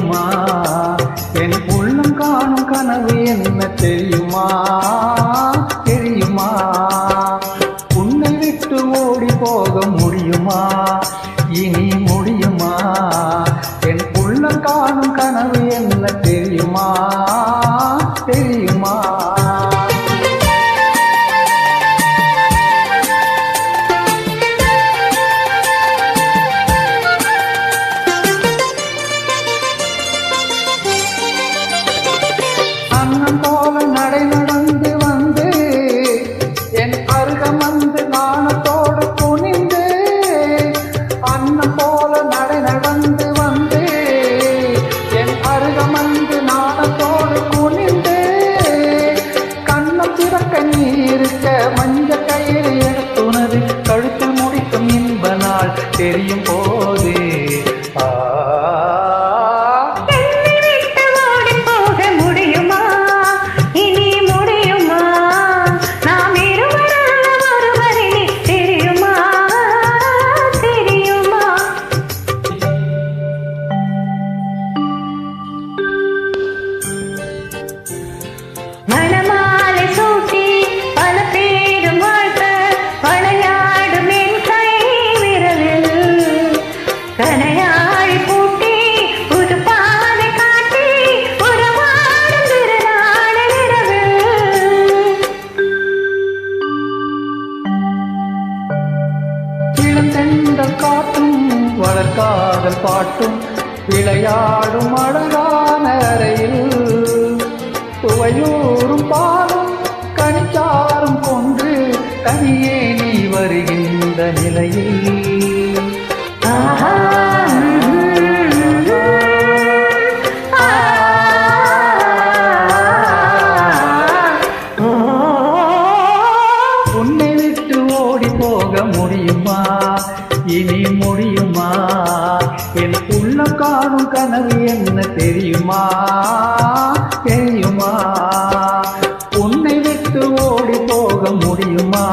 முடியுமா? என் உள்ளம் காணும் கனவு என்ன தெரியுமா? தெரியுமா? உன்னை விட்டு ஓடி போக முடியுமா? இனி முடியுமா? என் உள்ளம் காணும் கனவு என்ன தெரியுமா? தெரியுமா? அண்ணன் போல நடை நடந்து வந்து என் அருகம் வந்து நாணத்தோடு குனிந்து, அண்ணன் போல நடை நடந்து வந்து என் அருகம் வந்து நாணத்தோடு குனிந்து, கண்ணம் திறக்க நீ இருக்க மஞ்ச கயிறு எடுத்துனது கழுத்தில் முடிக்கும் இன்ப நாள் தெரியும் போது மணமாலை சூட்டி பல பேரும் வாழ்த்த வளையாடும் என் கை விரலில் கனையாழி பூட்டி புது பாதை காட்டி உறவாடும் திருநாளில் இரவில். இளந்தெண்டல் காட்டும் வளர்காதல் பாட்டும் விளையாடும் அழகான அறையில் சுவையூரும் பாலும் கனிச்சாரும் கொண்டு தனியே நீ வருகின்ற நிலையில் உன்னை விட்டு ஓடி போக முடியுமா? இனி முடியுமா? என் உள்ளம் காணும் கனவு என்ன தெரியுமா? தெரியுமா? உன்னை விட்டு ஓடி போக முடியுமா?